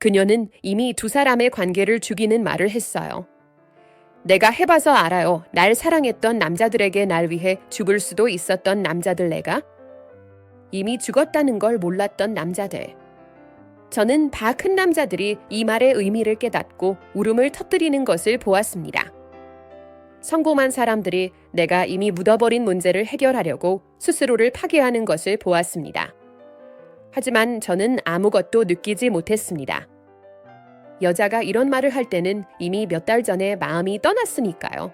그녀는 이미 두 사람의 관계를 죽이는 말을 했어요. 내가 해봐서 알아요. 날 사랑했던 남자들에게 날 위해 죽을 수도 있었던 남자들 내가. 이미 죽었다는 걸 몰랐던 남자들. 저는 다 큰 남자들이 이 말의 의미를 깨닫고 울음을 터뜨리는 것을 보았습니다. 성공한 사람들이 내가 이미 묻어버린 문제를 해결하려고 스스로를 파괴하는 것을 보았습니다. 하지만 저는 아무것도 느끼지 못했습니다. 여자가 이런 말을 할 때는 이미 몇 달 전에 마음이 떠났으니까요.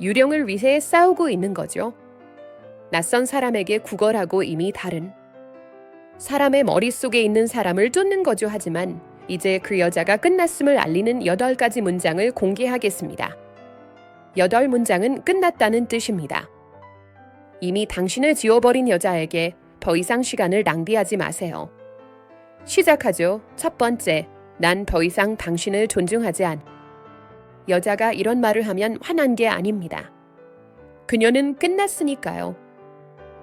유령을 위해 싸우고 있는 거죠. 낯선 사람에게 구걸하고 이미 다른. 사람의 머릿속에 있는 사람을 쫓는 거죠. 하지만 이제 그 여자가 끝났음을 알리는 8가지 문장을 공개하겠습니다. 8문장은 끝났다는 뜻입니다. 이미 당신을 지워버린 여자에게 더 이상 시간을 낭비하지 마세요. 시작하죠. 첫 번째, 난 더 이상 당신을 존중하지 않. 여자가 이런 말을 하면 화난 게 아닙니다. 그녀는 끝났으니까요.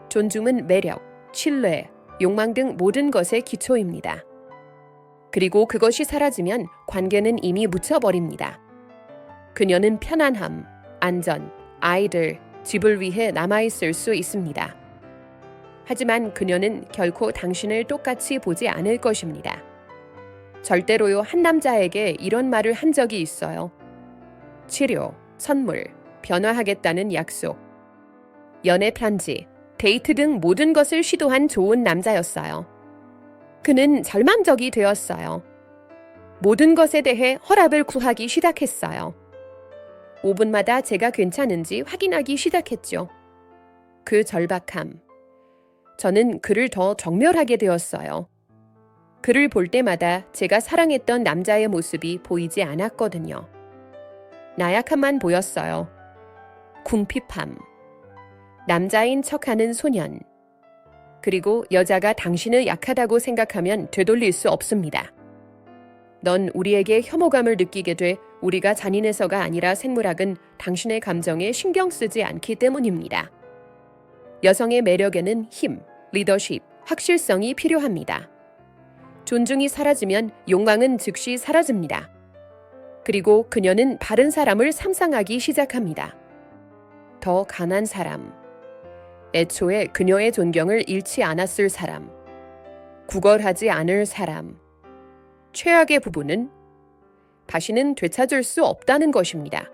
존중은 매력, 신뢰, 욕망 등 모든 것의 기초입니다. 그리고 그것이 사라지면 관계는 이미 묻혀버립니다. 그녀는 편안함, 안전, 아이들, 집을 위해 남아있을 수 있습니다. 하지만 그녀는 결코 당신을 똑같이 보지 않을 것입니다. 절대로요. 한 남자에게 이런 말을 한 적이 있어요. 치료, 선물, 변화하겠다는 약속. 연애 편지, 데이트 등 모든 것을 시도한 좋은 남자였어요. 그는 절망적이 되었어요. 모든 것에 대해 허락을 구하기 시작했어요. 5분마다 제가 괜찮은지 확인하기 시작했죠. 그 절박함. 저는 그를 더 정멸하게 되었어요. 그를 볼 때마다 제가 사랑했던 남자의 모습이 보이지 않았거든요. 나약함만 보였어요. 궁핍함. 남자인 척하는 소년. 그리고 여자가 당신을 약하다고 생각하면 되돌릴 수 없습니다. 넌 우리에게 혐오감을 느끼게 돼 우리가 잔인해서가 아니라 생물학은 당신의 감정에 신경 쓰지 않기 때문입니다. 여성의 매력에는 힘, 리더십, 확실성이 필요합니다. 존중이 사라지면 욕망은 즉시 사라집니다. 그리고 그녀는 바른 사람을 상상하기 시작합니다. 더 강한 사람. 애초에 그녀의 존경을 잃지 않았을 사람. 구걸하지 않을 사람. 최악의 부분은 다시는 되찾을 수 없다는 것입니다.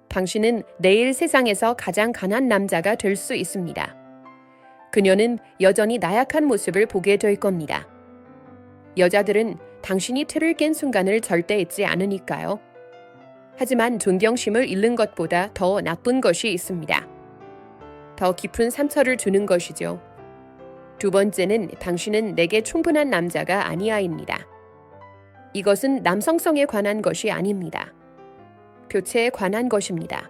당신은 내일 세상에서 가장 강한 남자가 될 수 있습니다. 그녀는 여전히 나약한 모습을 보게 될 겁니다. 여자들은 당신이 틀을 깬 순간을 절대 잊지 않으니까요. 하지만 존경심을 잃는 것보다 더 나쁜 것이 있습니다. 더 깊은 상처를 주는 것이죠. 두 번째는 당신은 내게 충분한 남자가 아니야입니다. 이것은 남성성에 관한 것이 아닙니다. 교체에 관한 것입니다.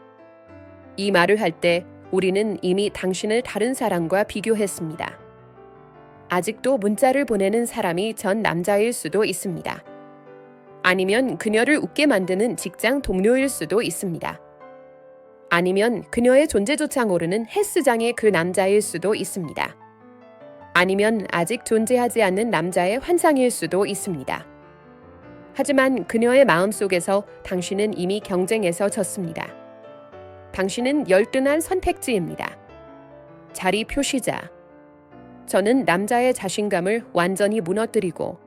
이 말을 할 때 우리는 이미 당신을 다른 사람과 비교했습니다. 아직도 문자를 보내는 사람이 전 남자일 수도 있습니다. 아니면 그녀를 웃게 만드는 직장 동료일 수도 있습니다. 아니면 그녀의 존재조차 모르는 헬스장의 그 남자일 수도 있습니다. 아니면 아직 존재하지 않는 남자의 환상일 수도 있습니다. 하지만 그녀의 마음속에서 당신은 이미 경쟁에서 졌습니다. 당신은 열등한 선택지입니다. 자리 표시자. 저는 남자의 자신감을 완전히 무너뜨리고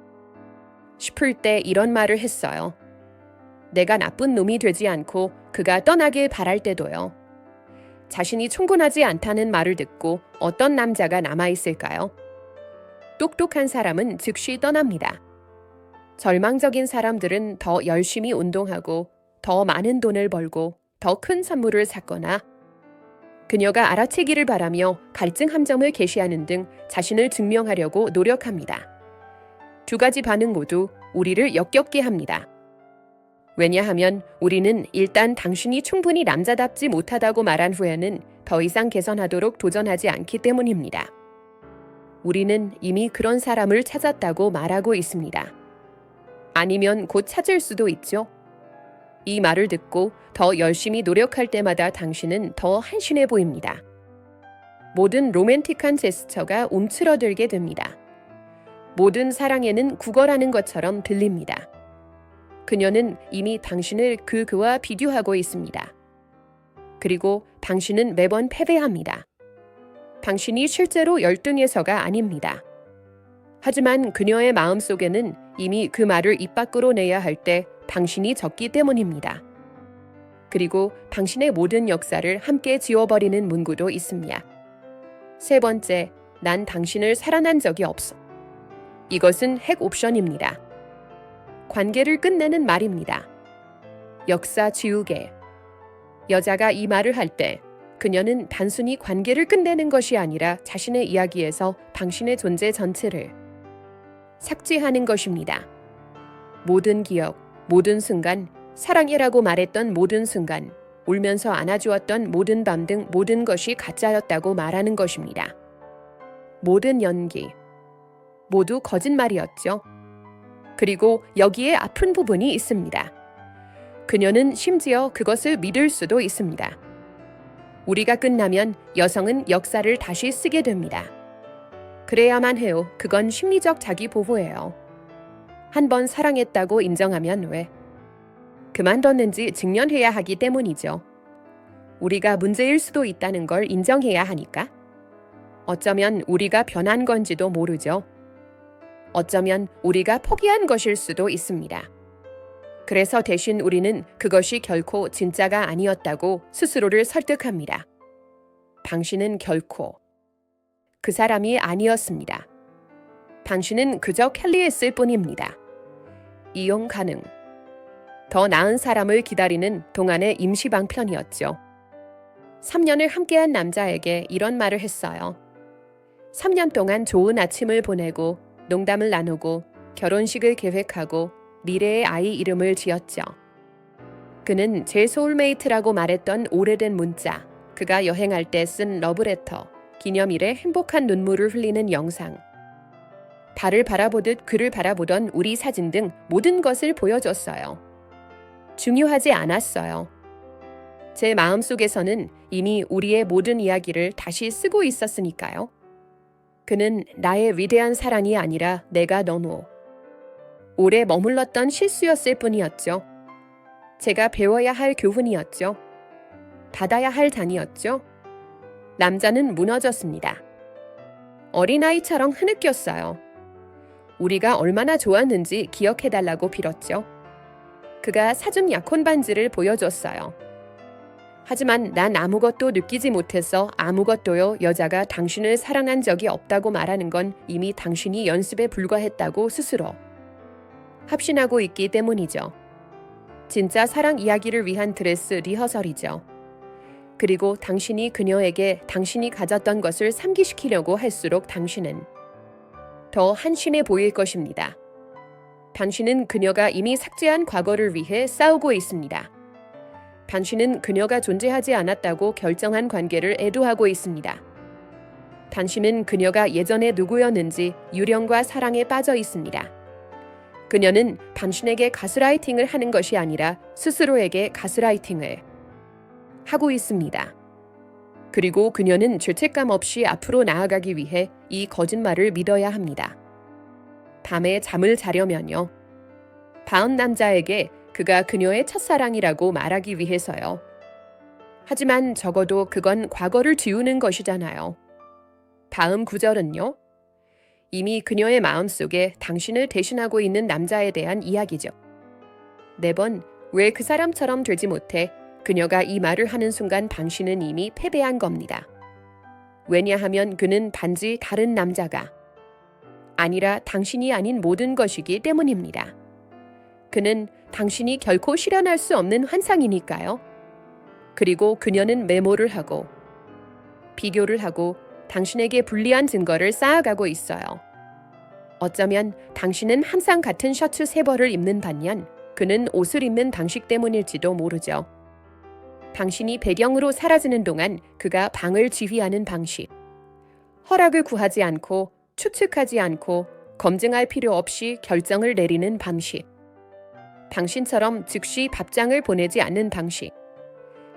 싶을 때 이런 말을 했어요. 내가 나쁜 놈이 되지 않고 그가 떠나길 바랄 때도요. 자신이 충분하지 않다는 말을 듣고 어떤 남자가 남아있을까요? 똑똑한 사람은 즉시 떠납니다. 절망적인 사람들은 더 열심히 운동하고 더 많은 돈을 벌고 더 큰 선물을 샀거나 그녀가 알아채기를 바라며 갈증 함정을 게시하는 등 자신을 증명하려고 노력합니다. 두 가지 반응 모두 우리를 역겹게 합니다. 왜냐하면 우리는 일단 당신이 충분히 남자답지 못하다고 말한 후에는 더 이상 개선하도록 도전하지 않기 때문입니다. 우리는 이미 그런 사람을 찾았다고 말하고 있습니다. 아니면 곧 찾을 수도 있죠. 이 말을 듣고 더 열심히 노력할 때마다 당신은 더 한심해 보입니다. 모든 로맨틱한 제스처가 움츠러들게 됩니다. 모든 사랑에는 구걸하는 것처럼 들립니다. 그녀는 이미 당신을 그와 비교하고 있습니다. 그리고 당신은 매번 패배합니다. 당신이 실제로 열등해서가 아닙니다. 하지만 그녀의 마음속에는 이미 그 말을 입 밖으로 내야 할 때 당신이 졌기 때문입니다. 그리고 당신의 모든 역사를 함께 지워버리는 문구도 있습니다. 세 번째, 난 당신을 사랑한 적이 없어. 이것은 핵 옵션입니다. 관계를 끝내는 말입니다. 역사 지우개. 여자가 이 말을 할 때 그녀는 단순히 관계를 끝내는 것이 아니라 자신의 이야기에서 당신의 존재 전체를 삭제하는 것입니다. 모든 기억, 모든 순간, 사랑해라고 말했던 모든 순간, 울면서 안아주었던 모든 밤 등 모든 것이 가짜였다고 말하는 것입니다. 모든 연기, 모두 거짓말이었죠. 그리고 여기에 아픈 부분이 있습니다. 그녀는 심지어 그것을 믿을 수도 있습니다. 우리가 끝나면 여성은 역사를 다시 쓰게 됩니다. 그래야만 해요. 그건 심리적 자기 보호예요. 한 번 사랑했다고 인정하면 왜? 그만뒀는지 증명해야 하기 때문이죠. 우리가 문제일 수도 있다는 걸 인정해야 하니까. 어쩌면 우리가 변한 건지도 모르죠. 어쩌면 우리가 포기한 것일 수도 있습니다. 그래서 대신 우리는 그것이 결코 진짜가 아니었다고 스스로를 설득합니다. 당신은 결코 그 사람이 아니었습니다. 당신은 그저 캘리했을 뿐입니다. 이용 가능. 더 나은 사람을 기다리는 동안의 임시 방편이었죠. 3년을 함께한 남자에게 이런 말을 했어요. 3년 동안 좋은 아침을 보내고 농담을 나누고 결혼식을 계획하고 미래의 아이 이름을 지었죠. 그는 제 소울메이트라고 말했던 오래된 문자, 그가 여행할 때 쓴 러브레터, 기념일에 행복한 눈물을 흘리는 영상, 달을 바라보듯 그를 바라보던 우리 사진 등 모든 것을 보여줬어요. 중요하지 않았어요. 제 마음속에서는 이미 우리의 모든 이야기를 다시 쓰고 있었으니까요. 그는 나의 위대한 사랑이 아니라 내가 너무 오래 머물렀던 실수였을 뿐이었죠. 제가 배워야 할 교훈이었죠. 받아야 할 잔이었죠. 남자는 무너졌습니다. 어린아이처럼 흐느꼈어요. 우리가 얼마나 좋았는지 기억해달라고 빌었죠. 그가 사준 약혼 반지를 보여줬어요. 하지만 난 아무것도 느끼지 못해서 아무것도요 여자가 당신을 사랑한 적이 없다고 말하는 건 이미 당신이 연습에 불과했다고 스스로 합신하고 있기 때문이죠. 진짜 사랑 이야기를 위한 드레스 리허설이죠. 그리고 당신이 그녀에게 당신이 가졌던 것을 상기시키려고 할수록 당신은 더 한심해 보일 것입니다. 당신은 그녀가 이미 삭제한 과거를 위해 싸우고 있습니다. 당신은 그녀가 존재하지 않았다고 결정한 관계를 애도하고 있습니다. 당신은 그녀가 예전에 누구였는지 유령과 사랑에 빠져 있습니다. 그녀는 당신에게 가스라이팅을 하는 것이 아니라 스스로에게 가스라이팅을 하고 있습니다. 그리고 그녀는 죄책감 없이 앞으로 나아가기 위해 이 거짓말을 믿어야 합니다. 밤에 잠을 자려면요. 다음 남자에게 그가 그녀의 첫사랑이라고 말하기 위해서요. 하지만 적어도 그건 과거를 지우는 것이잖아요. 다음 구절은요. 이미 그녀의 마음속에 당신을 대신하고 있는 남자에 대한 이야기죠. 매번 왜 그 사람처럼 되지 못해 그녀가 이 말을 하는 순간 당신은 이미 패배한 겁니다. 왜냐하면 그는 단지 다른 남자가 아니라 당신이 아닌 모든 것이기 때문입니다. 그는 당신이 결코 실현할 수 없는 환상이니까요. 그리고 그녀는 메모를 하고 비교를 하고 당신에게 불리한 증거를 쌓아가고 있어요. 어쩌면 당신은 항상 같은 셔츠 3벌을 입는 반면 그는 옷을 입는 방식 때문일지도 모르죠. 당신이 배경으로 사라지는 동안 그가 방을 지휘하는 방식. 허락을 구하지 않고 추측하지 않고 검증할 필요 없이 결정을 내리는 방식. 당신처럼 즉시 답장을 보내지 않는 방식.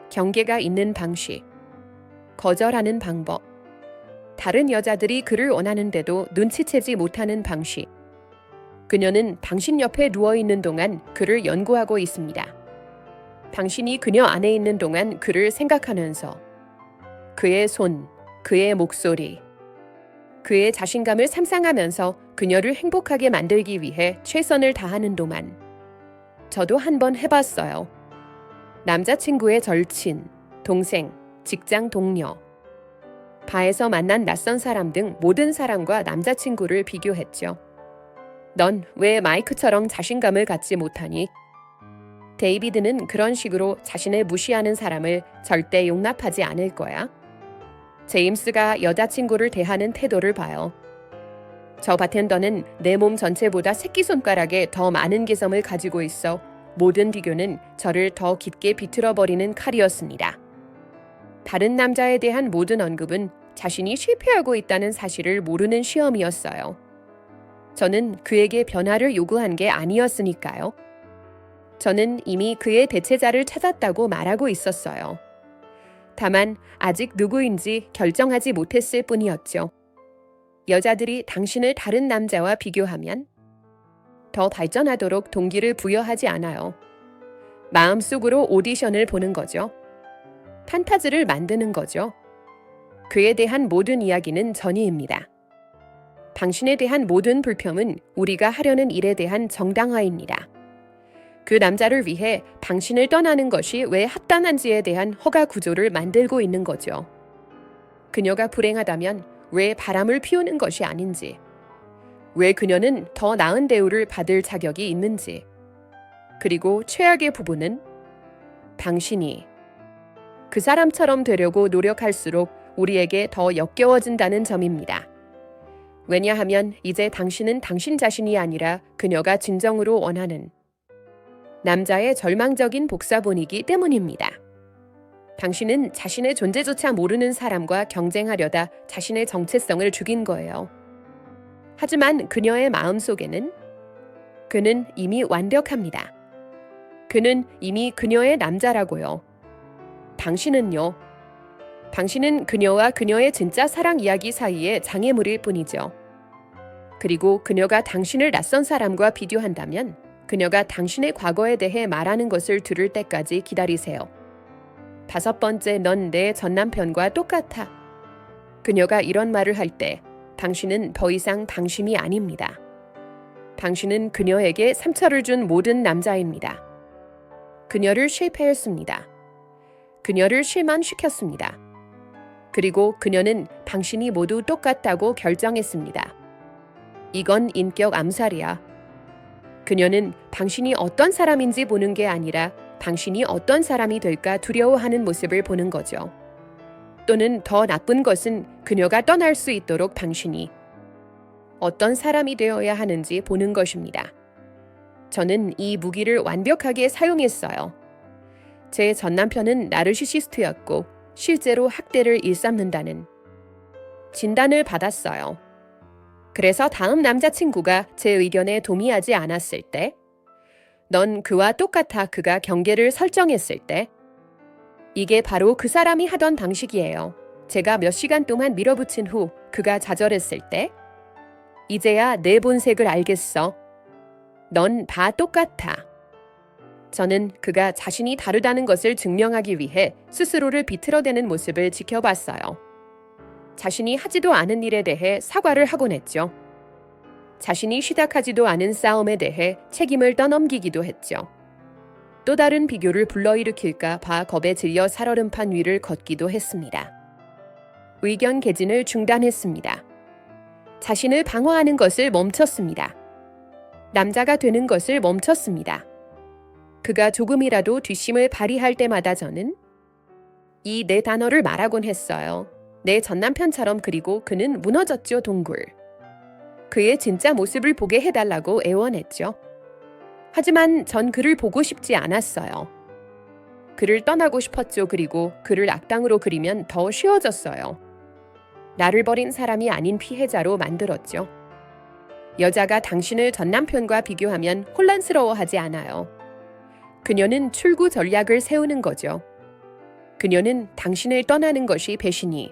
경계가 있는 방식. 거절하는 방법. 다른 여자들이 그를 원하는데도 눈치채지 못하는 방시. 그녀는 당신 옆에 누워있는 동안 그를 연구하고 있습니다. 당신이 그녀 안에 있는 동안 그를 생각하면서 그의 손, 그의 목소리, 그의 자신감을 상상하면서 그녀를 행복하게 만들기 위해 최선을 다하는 동안 저도 한번 해봤어요. 남자친구의 절친, 동생, 직장 동료, 바에서 만난 낯선 사람 등 모든 사람과 남자친구를 비교했죠. 넌 왜 마이크처럼 자신감을 갖지 못하니? 데이비드는 그런 식으로 자신을 무시하는 사람을 절대 용납하지 않을 거야. 제임스가 여자친구를 대하는 태도를 봐요. 저 바텐더는 내 몸 전체보다 새끼손가락에 더 많은 개성을 가지고 있어 모든 비교는 저를 더 깊게 비틀어버리는 칼이었습니다. 다른 남자에 대한 모든 언급은 자신이 실패하고 있다는 사실을 모르는 시험이었어요. 저는 그에게 변화를 요구한 게 아니었으니까요. 저는 이미 그의 대체자를 찾았다고 말하고 있었어요. 다만 아직 누구인지 결정하지 못했을 뿐이었죠. 여자들이 당신을 다른 남자와 비교하면 더 발전하도록 동기를 부여하지 않아요. 마음속으로 오디션을 보는 거죠. 판타지를 만드는 거죠. 그에 대한 모든 이야기는 전이입니다. 당신에 대한 모든 불평은 우리가 하려는 일에 대한 정당화입니다. 그 남자를 위해 당신을 떠나는 것이 왜 합당한지에 대한 허가 구조를 만들고 있는 거죠. 그녀가 불행하다면 왜 바람을 피우는 것이 아닌지, 왜 그녀는 더 나은 대우를 받을 자격이 있는지, 그리고 최악의 부분은 당신이 그 사람처럼 되려고 노력할수록 우리에게 더 역겨워진다는 점입니다. 왜냐하면 이제 당신은 당신 자신이 아니라 그녀가 진정으로 원하는 남자의 절망적인 복사본이기 때문입니다. 당신은 자신의 존재조차 모르는 사람과 경쟁하려다 자신의 정체성을 죽인 거예요. 하지만 그녀의 마음속에는 그는 이미 완벽합니다. 그는 이미 그녀의 남자라고요. 당신은요. 당신은 그녀와 그녀의 진짜 사랑 이야기 사이의 장애물일 뿐이죠. 그리고 그녀가 당신을 낯선 사람과 비교한다면 그녀가 당신의 과거에 대해 말하는 것을 들을 때까지 기다리세요. 5번째, 넌 내 전남편과 똑같아. 그녀가 이런 말을 할 때 당신은 더 이상 당신이 아닙니다. 당신은 그녀에게 상처를 준 모든 남자입니다. 그녀를 실패했습니다. 그녀를 실망시켰습니다. 그리고 그녀는 당신이 모두 똑같다고 결정했습니다. 이건 인격 암살이야. 그녀는 당신이 어떤 사람인지 보는 게 아니라 당신이 어떤 사람이 될까 두려워하는 모습을 보는 거죠. 또는 더 나쁜 것은 그녀가 떠날 수 있도록 당신이 어떤 사람이 되어야 하는지 보는 것입니다. 저는 이 무기를 완벽하게 사용했어요. 제 전남편은 나르시시스트였고 실제로 학대를 일삼는다는 진단을 받았어요. 그래서 다음 남자친구가 제 의견에 동의하지 않았을 때, 넌 그와 똑같아 그가 경계를 설정했을 때, 이게 바로 그 사람이 하던 방식이에요. 제가 몇 시간 동안 밀어붙인 후 그가 좌절했을 때, 이제야 내 본색을 알겠어. 넌 다 똑같아. 저는 그가 자신이 다르다는 것을 증명하기 위해 스스로를 비틀어대는 모습을 지켜봤어요. 자신이 하지도 않은 일에 대해 사과를 하곤 했죠. 자신이 시작하지도 않은 싸움에 대해 책임을 떠넘기기도 했죠. 또 다른 비교를 불러일으킬까 봐 겁에 질려 살얼음판 위를 걷기도 했습니다. 의견 개진을 중단했습니다. 자신을 방어하는 것을 멈췄습니다. 남자가 되는 것을 멈췄습니다. 그가 조금이라도 뒷심을 발휘할 때마다 저는 이 네 단어를 말하곤 했어요. 내 전남편처럼. 그리고 그는 무너졌죠. 동굴. 그의 진짜 모습을 보게 해달라고 애원했죠. 하지만 전 그를 보고 싶지 않았어요. 그를 떠나고 싶었죠. 그리고 그를 악당으로 그리면 더 쉬워졌어요. 나를 버린 사람이 아닌 피해자로 만들었죠. 여자가 당신을 전남편과 비교하면 혼란스러워하지 않아요. 그녀는 출구 전략을 세우는 거죠. 그녀는 당신을 떠나는 것이 배신이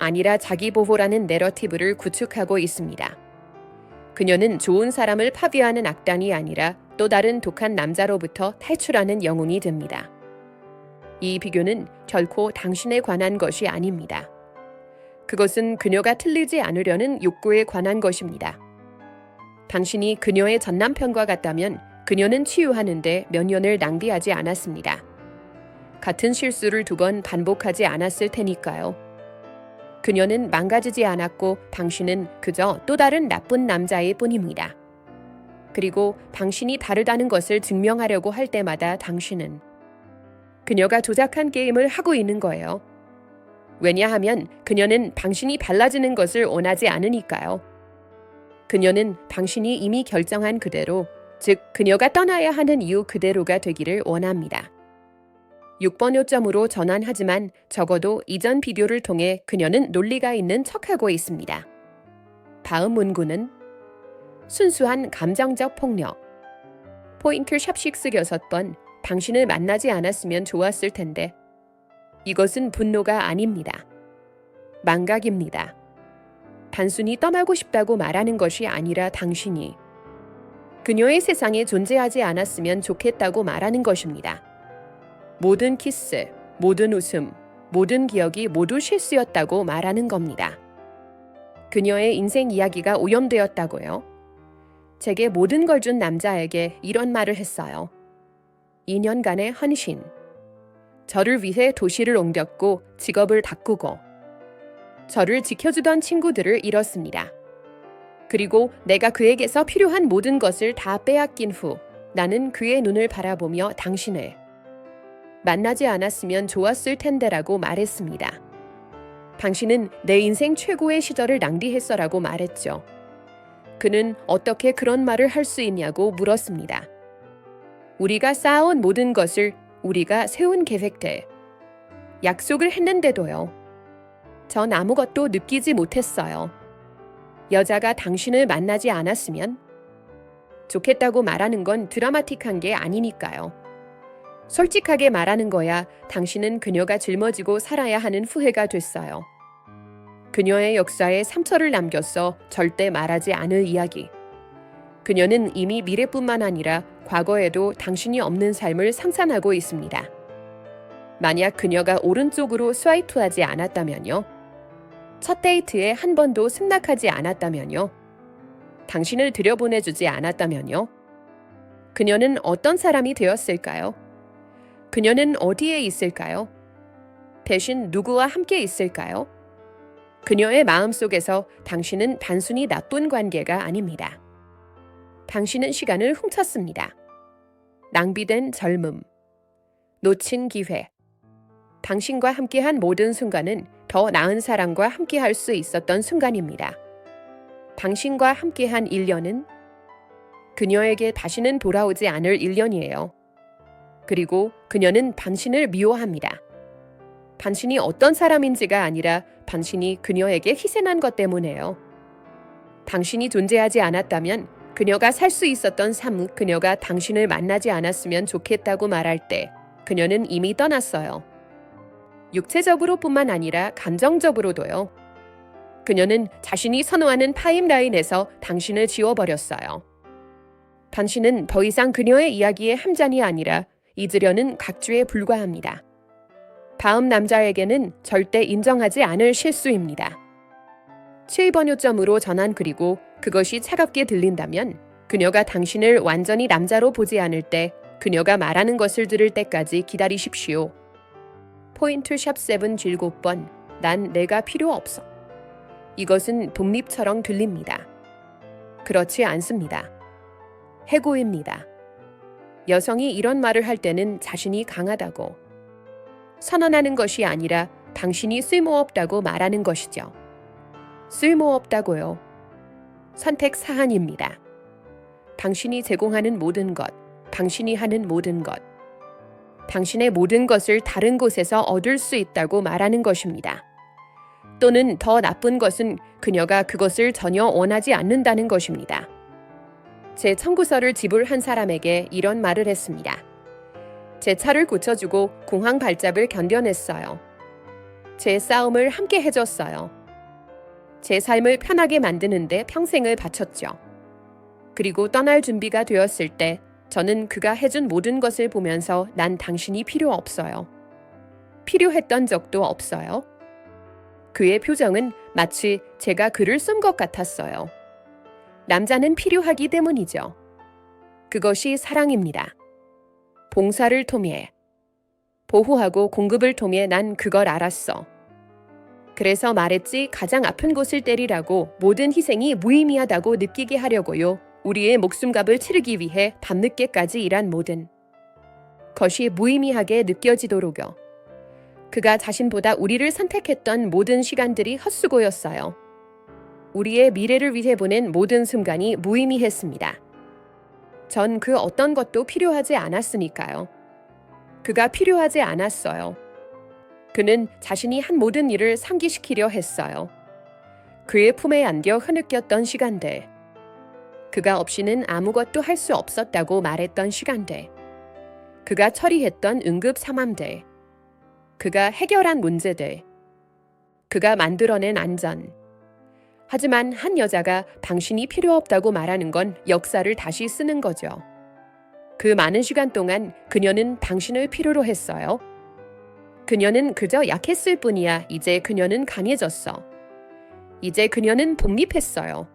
아니라 자기 보호라는 내러티브를 구축하고 있습니다. 그녀는 좋은 사람을 파괴하는 악당이 아니라 또 다른 독한 남자로부터 탈출하는 영웅이 됩니다. 이 비교는 결코 당신에 관한 것이 아닙니다. 그것은 그녀가 틀리지 않으려는 욕구에 관한 것입니다. 당신이 그녀의 전남편과 같다면 그녀는 치유하는데 몇 년을 낭비하지 않았습니다. 같은 실수를 2번 반복하지 않았을 테니까요. 그녀는 망가지지 않았고 당신은 그저 또 다른 나쁜 남자일 뿐입니다. 그리고 당신이 다르다는 것을 증명하려고 할 때마다 당신은 그녀가 조작한 게임을 하고 있는 거예요. 왜냐하면 그녀는 당신이 달라지는 것을 원하지 않으니까요. 그녀는 당신이 이미 결정한 그대로, 즉 그녀가 떠나야 하는 이유 그대로가 되기를 원합니다. 6번 요점으로 전환하지만 적어도 이전 비디오를 통해 그녀는 논리가 있는 척하고 있습니다. 다음 문구는 순수한 감정적 폭력. 포인트 샵6 6번 당신을 만나지 않았으면 좋았을 텐데. 이것은 분노가 아닙니다. 망각입니다. 단순히 떠나고 싶다고 말하는 것이 아니라 당신이 그녀의 세상에 존재하지 않았으면 좋겠다고 말하는 것입니다. 모든 키스, 모든 웃음, 모든 기억이 모두 실수였다고 말하는 겁니다. 그녀의 인생 이야기가 오염되었다고요? 제게 모든 걸 준 남자에게 이런 말을 했어요. 2년간의 헌신. 저를 위해 도시를 옮겼고 직업을 바꾸고 저를 지켜주던 친구들을 잃었습니다. 그리고 내가 그에게서 필요한 모든 것을 다 빼앗긴 후 나는 그의 눈을 바라보며 당신을 만나지 않았으면 좋았을 텐데라고 말했습니다. 당신은 내 인생 최고의 시절을 낭비했어라고 말했죠. 그는 어떻게 그런 말을 할 수 있냐고 물었습니다. 우리가 쌓아온 모든 것을, 우리가 세운 계획들, 약속을 했는데도요. 전 아무것도 느끼지 못했어요. 여자가 당신을 만나지 않았으면 좋겠다고 말하는 건 드라마틱한 게 아니니까요. 솔직하게 말하는 거야 당신은 그녀가 짊어지고 살아야 하는 후회가 됐어요. 그녀의 역사에 상처를 남겼어 절대 말하지 않을 이야기. 그녀는 이미 미래뿐만 아니라 과거에도 당신이 없는 삶을 상상하고 있습니다. 만약 그녀가 오른쪽으로 스와이프하지 않았다면요? 첫 데이트에 한 번도 승낙하지 않았다면요? 당신을 들여보내주지 않았다면요? 그녀는 어떤 사람이 되었을까요? 그녀는 어디에 있을까요? 대신 누구와 함께 있을까요? 그녀의 마음속에서 당신은 단순히 나쁜 관계가 아닙니다. 당신은 시간을 훔쳤습니다. 낭비된 젊음, 놓친 기회. 당신과 함께한 모든 순간은 더 나은 사람과 함께할 수 있었던 순간입니다. 당신과 함께한 1년은 그녀에게 다시는 돌아오지 않을 1년이에요. 그리고 그녀는 당신을 미워합니다. 당신이 어떤 사람인지가 아니라 당신이 그녀에게 희생한 것 때문에요. 당신이 존재하지 않았다면 그녀가 살 수 있었던 삶, 그녀가 당신을 만나지 않았으면 좋겠다고 말할 때 그녀는 이미 떠났어요. 육체적으로뿐만 아니라 감정적으로도요. 그녀는 자신이 선호하는 타임라인에서 당신을 지워버렸어요. 당신은 더 이상 그녀의 이야기의 함잔이 아니라 잊으려는 각주에 불과합니다. 다음 남자에게는 절대 인정하지 않을 실수입니다. 7번 요점으로 전환. 그리고 그것이 차갑게 들린다면 그녀가 당신을 완전히 남자로 보지 않을 때 그녀가 말하는 것을 들을 때까지 기다리십시오. 포인트 샵 7 7번 난 내가 필요 없어. 이것은 독립처럼 들립니다. 그렇지 않습니다. 해고입니다. 여성이 이런 말을 할 때는 자신이 강하다고 선언하는 것이 아니라 당신이 쓸모없다고 말하는 것이죠. 쓸모없다고요. 선택 사항입니다. 당신이 제공하는 모든 것, 당신이 하는 모든 것, 당신의 모든 것을 다른 곳에서 얻을 수 있다고 말하는 것입니다. 또는 더 나쁜 것은 그녀가 그것을 전혀 원하지 않는다는 것입니다. 제 청구서를 지불한 사람에게 이런 말을 했습니다. 제 차를 고쳐주고 공황 발작을 견뎌냈어요. 제 싸움을 함께 해줬어요. 제 삶을 편하게 만드는데 평생을 바쳤죠. 그리고 떠날 준비가 되었을 때 저는 그가 해준 모든 것을 보면서 난 당신이 필요 없어요. 필요했던 적도 없어요. 그의 표정은 마치 제가 그를 쏜 것 같았어요. 남자는 필요하기 때문이죠. 그것이 사랑입니다. 봉사를 통해, 보호하고 공급을 통해 난 그걸 알았어. 그래서 말했지 가장 아픈 곳을 때리라고 모든 희생이 무의미하다고 느끼게 하려고요. 우리의 목숨값을 치르기 위해 밤늦게까지 일한 모든 것이 무의미하게 느껴지도록요. 그가 자신보다 우리를 선택했던 모든 시간들이 헛수고였어요. 우리의 미래를 위해 보낸 모든 순간이 무의미했습니다. 전 그 어떤 것도 필요하지 않았으니까요. 그가 필요하지 않았어요. 그는 자신이 한 모든 일을 상기시키려 했어요. 그의 품에 안겨 흐느꼈던 시간들. 그가 없이는 아무것도 할 수 없었다고 말했던 시간들. 그가 처리했던 응급 상황들. 그가 해결한 문제들. 그가 만들어낸 안전. 하지만 한 여자가 당신이 필요 없다고 말하는 건 역사를 다시 쓰는 거죠. 그 많은 시간 동안 그녀는 당신을 필요로 했어요. 그녀는 그저 약했을 뿐이야. 이제 그녀는 강해졌어. 이제 그녀는 독립했어요.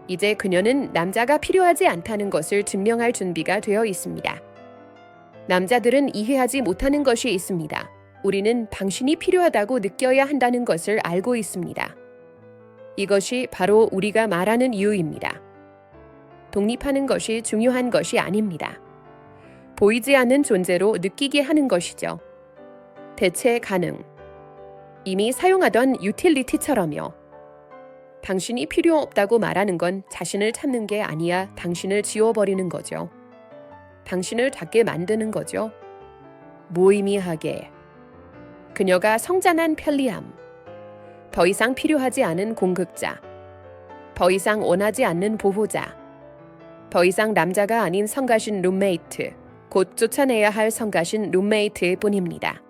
이제 그녀는 남자가 필요하지 않다는 것을 증명할 준비가 되어 있습니다. 남자들은 이해하지 못하는 것이 있습니다. 우리는 당신이 필요하다고 느껴야 한다는 것을 알고 있습니다. 이것이 바로 우리가 말하는 이유입니다. 독립하는 것이 중요한 것이 아닙니다. 보이지 않는 존재로 느끼게 하는 것이죠. 대체 가능. 이미 사용하던 유틸리티처럼요. 당신이 필요 없다고 말하는 건 자신을 찾는 게 아니야. 당신을 지워버리는 거죠. 당신을 작게 만드는 거죠. 무의미하게. 그녀가 성장한 편리함. 더 이상 필요하지 않은 공급자. 더 이상 원하지 않는 보호자. 더 이상 남자가 아닌 성가신 룸메이트. 곧 쫓아내야 할 성가신 룸메이트일 뿐입니다.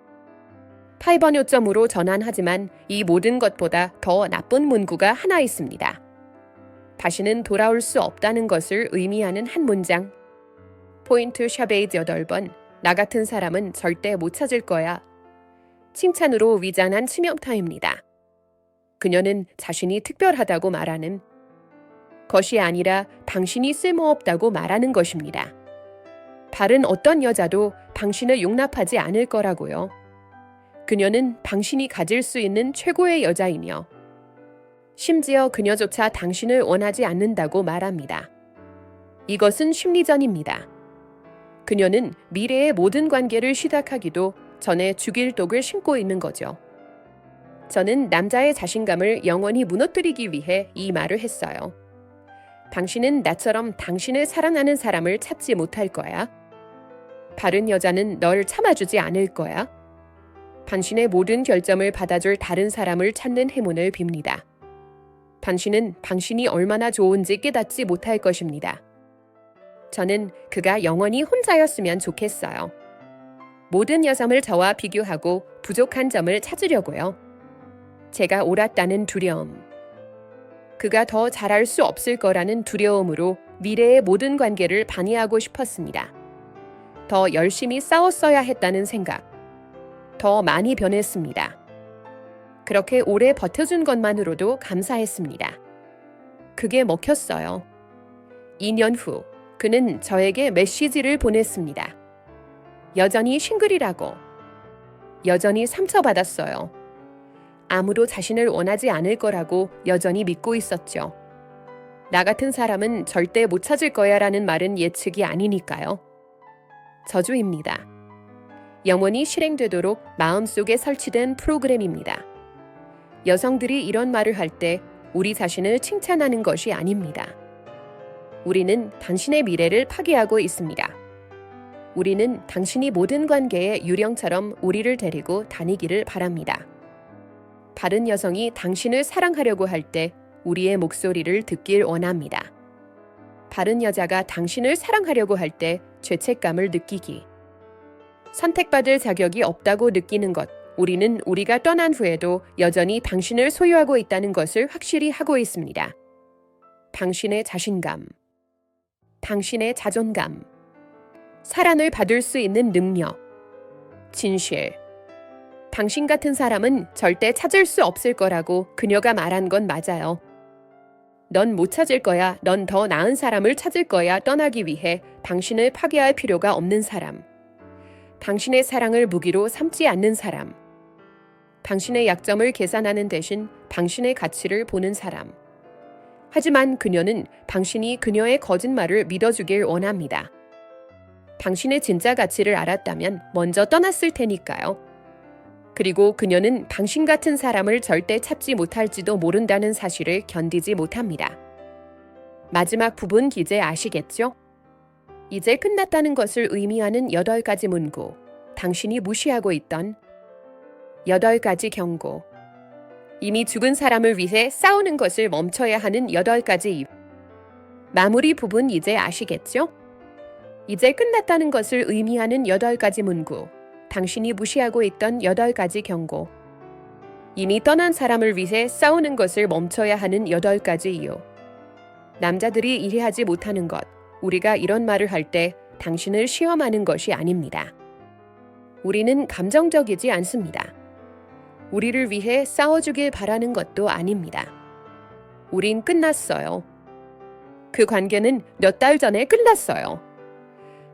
8번 요점으로 전환하지만 이 모든 것보다 더 나쁜 문구가 하나 있습니다. 다시는 돌아올 수 없다는 것을 의미하는 한 문장. 포인트 샤베이드 8번. 나 같은 사람은 절대 못 찾을 거야. 칭찬으로 위장한 치명타입니다. 그녀는 자신이 특별하다고 말하는 것이 아니라 당신이 쓸모없다고 말하는 것입니다. 다른 어떤 여자도 당신을 용납하지 않을 거라고요. 그녀는 당신이 가질 수 있는 최고의 여자이며 심지어 그녀조차 당신을 원하지 않는다고 말합니다. 이것은 심리전입니다. 그녀는 미래의 모든 관계를 시작하기도 전에 죽일 독을 신고 있는 거죠. 저는 남자의 자신감을 영원히 무너뜨리기 위해 이 말을 했어요. 당신은 나처럼 당신을 사랑하는 사람을 찾지 못할 거야. 다른 여자는 널 참아주지 않을 거야. 당신의 모든 결점을 받아줄 다른 사람을 찾는 행운을 빕니다. 당신은 당신이 얼마나 좋은지 깨닫지 못할 것입니다. 저는 그가 영원히 혼자였으면 좋겠어요. 모든 여성을 저와 비교하고 부족한 점을 찾으려고요. 제가 옳았다는 두려움. 그가 더 잘할 수 없을 거라는 두려움으로 미래의 모든 관계를 방해하고 싶었습니다. 더 열심히 싸웠어야 했다는 생각. 더 많이 변했습니다. 그렇게 오래 버텨준 것만으로도 감사했습니다. 그게 먹혔어요. 2년 후 그는 저에게 메시지를 보냈습니다. 여전히 싱글이라고. 여전히 상처받았어요. 아무도 자신을 원하지 않을 거라고 여전히 믿고 있었죠. 나 같은 사람은 절대 못 찾을 거야 라는 말은 예측이 아니니까요. 저주입니다. 영원히 실행되도록 마음속에 설치된 프로그램입니다. 여성들이 이런 말을 할 때 우리 자신을 칭찬하는 것이 아닙니다. 우리는 당신의 미래를 파괴하고 있습니다. 우리는 당신이 모든 관계의 유령처럼 우리를 데리고 다니기를 바랍니다. 다른 여성이 당신을 사랑하려고 할 때 우리의 목소리를 듣길 원합니다. 다른 여자가 당신을 사랑하려고 할 때 죄책감을 느끼기. 선택받을 자격이 없다고 느끼는 것, 우리는 우리가 떠난 후에도 여전히 당신을 소유하고 있다는 것을 확실히 하고 있습니다. 당신의 자신감, 당신의 자존감, 사랑을 받을 수 있는 능력, 진실. 당신 같은 사람은 절대 찾을 수 없을 거라고 그녀가 말한 건 맞아요. 넌 못 찾을 거야. 넌 더 나은 사람을 찾을 거야. 떠나기 위해 당신을 파괴할 필요가 없는 사람. 당신의 사랑을 무기로 삼지 않는 사람. 당신의 약점을 계산하는 대신 당신의 가치를 보는 사람. 하지만 그녀는 당신이 그녀의 거짓말을 믿어주길 원합니다. 당신의 진짜 가치를 알았다면 먼저 떠났을 테니까요. 그리고 그녀는 당신 같은 사람을 절대 찾지 못할지도 모른다는 사실을 견디지 못합니다. 마지막 부분 이제 아시겠죠? 이제 끝났다는 것을 의미하는 8가지 문구, 당신이 무시하고 있던 8가지 경고, 이미 죽은 사람을 위해 싸우는 것을 멈춰야 하는 8가지 이유. 마무리 부분 이제 아시겠죠? 이제 끝났다는 것을 의미하는 8가지 문구, 당신이 무시하고 있던 8가지 경고, 이미 떠난 사람을 위해 싸우는 것을 멈춰야 하는 8가지 이유. 남자들이 이해하지 못하는 것, 우리가 이런 말을 할 때 당신을 시험하는 것이 아닙니다. 우리는 감정적이지 않습니다. 우리를 위해 싸워주길 바라는 것도 아닙니다. 우린 끝났어요. 그 관계는 몇 달 전에 끝났어요.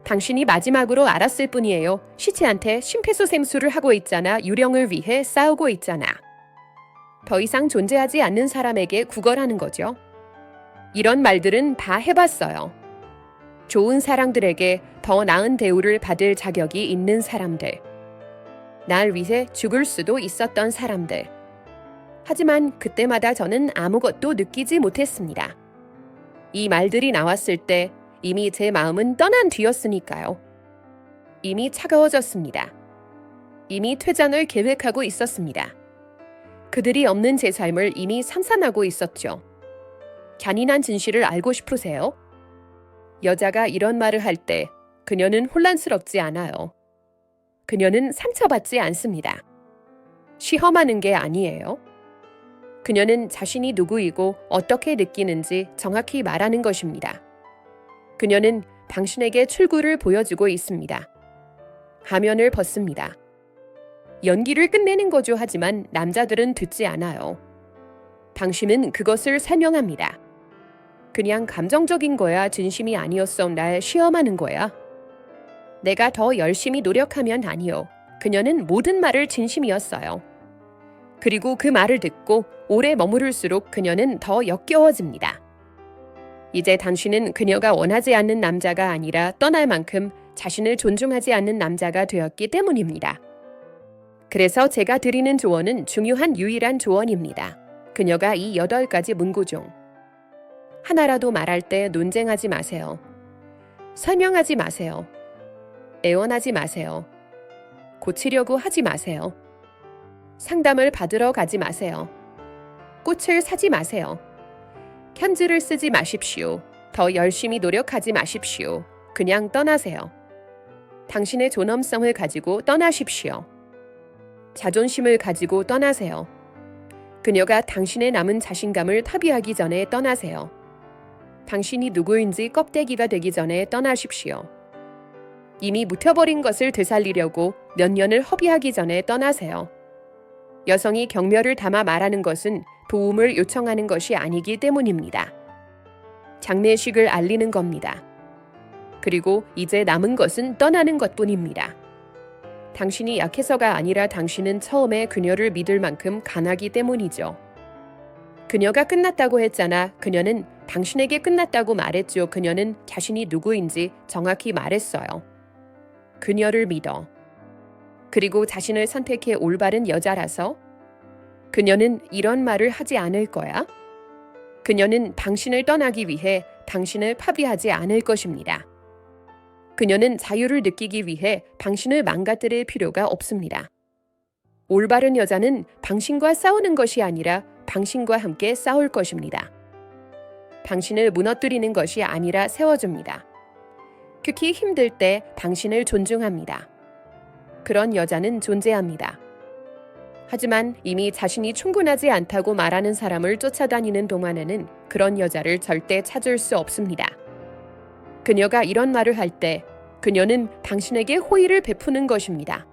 당신이 마지막으로 알았을 뿐이에요. 시체한테 심폐소생술을 하고 있잖아. 유령을 위해 싸우고 있잖아. 더 이상 존재하지 않는 사람에게 구걸하는 거죠. 이런 말들은 다 해봤어요. 좋은 사랑들에게 더 나은 대우를 받을 자격이 있는 사람들. 날 위해 죽을 수도 있었던 사람들. 하지만 그때마다 저는 아무것도 느끼지 못했습니다. 이 말들이 나왔을 때 이미 제 마음은 떠난 뒤였으니까요. 이미 차가워졌습니다. 이미 퇴장을 계획하고 있었습니다. 그들이 없는 제 삶을 이미 상상하고 있었죠. 잔인한 진실을 알고 싶으세요? 여자가 이런 말을 할 때 그녀는 혼란스럽지 않아요. 그녀는 상처받지 않습니다. 시험하는 게 아니에요. 그녀는 자신이 누구이고 어떻게 느끼는지 정확히 말하는 것입니다. 그녀는 당신에게 출구를 보여주고 있습니다. 가면을 벗습니다. 연기를 끝내는 거죠. 하지만 남자들은 듣지 않아요. 당신은 그것을 설명합니다. 그냥 감정적인 거야. 진심이 아니었어. 날 시험하는 거야. 내가 더 열심히 노력하면 아니요. 그녀는 모든 말을 진심이었어요. 그리고 그 말을 듣고 오래 머무를수록 그녀는 더 역겨워집니다. 이제 당신은 그녀가 원하지 않는 남자가 아니라 떠날 만큼 자신을 존중하지 않는 남자가 되었기 때문입니다. 그래서 제가 드리는 조언은 중요한 유일한 조언입니다. 그녀가 이 8가지 문구 중 하나라도 말할 때 논쟁하지 마세요. 설명하지 마세요. 애원하지 마세요. 고치려고 하지 마세요. 상담을 받으러 가지 마세요. 꽃을 사지 마세요. 편지를 쓰지 마십시오. 더 열심히 노력하지 마십시오. 그냥 떠나세요. 당신의 존엄성을 가지고 떠나십시오. 자존심을 가지고 떠나세요. 그녀가 당신의 남은 자신감을 타비하기 전에 떠나세요. 당신이 누구인지 껍데기가 되기 전에 떠나십시오. 이미 묻혀버린 것을 되살리려고 몇 년을 허비하기 전에 떠나세요. 여성이 경멸을 담아 말하는 것은 도움을 요청하는 것이 아니기 때문입니다. 장례식을 알리는 겁니다. 그리고 이제 남은 것은 떠나는 것뿐입니다. 당신이 약해서가 아니라 당신은 처음에 그녀를 믿을 만큼 강하기 때문이죠. 그녀가 끝났다고 했잖아. 그녀는 당신에게 끝났다고 말했죠. 그녀는 자신이 누구인지 정확히 말했어요. 그녀를 믿어. 그리고 자신을 선택해 올바른 여자라서 그녀는 이런 말을 하지 않을 거야. 그녀는 당신을 떠나기 위해 당신을 파비하지 않을 것입니다. 그녀는 자유를 느끼기 위해 당신을 망가뜨릴 필요가 없습니다. 올바른 여자는 당신과 싸우는 것이 아니라 당신과 함께 싸울 것입니다. 당신을 무너뜨리는 것이 아니라 세워줍니다. 특히 힘들 때 당신을 존중합니다. 그런 여자는 존재합니다. 하지만 이미 자신이 충분하지 않다고 말하는 사람을 쫓아다니는 동안에는 그런 여자를 절대 찾을 수 없습니다. 그녀가 이런 말을 할 때 그녀는 당신에게 호의를 베푸는 것입니다.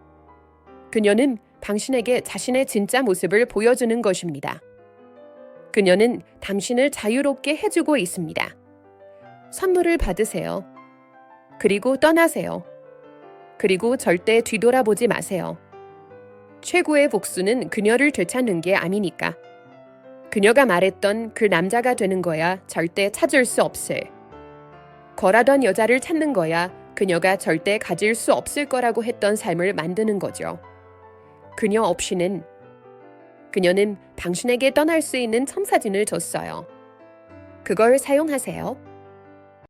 그녀는 당신에게 자신의 진짜 모습을 보여주는 것입니다. 그녀는 당신을 자유롭게 해주고 있습니다. 선물을 받으세요. 그리고 떠나세요. 그리고 절대 뒤돌아보지 마세요. 최고의 복수는 그녀를 되찾는 게 아니니까. 그녀가 말했던 그 남자가 되는 거야 절대 찾을 수 없을. 거라던 여자를 찾는 거야 그녀가 절대 가질 수 없을 거라고 했던 삶을 만드는 거죠. 그녀 없이는 그녀는 당신에게 떠날 수 있는 청사진을 줬어요. 그걸 사용하세요.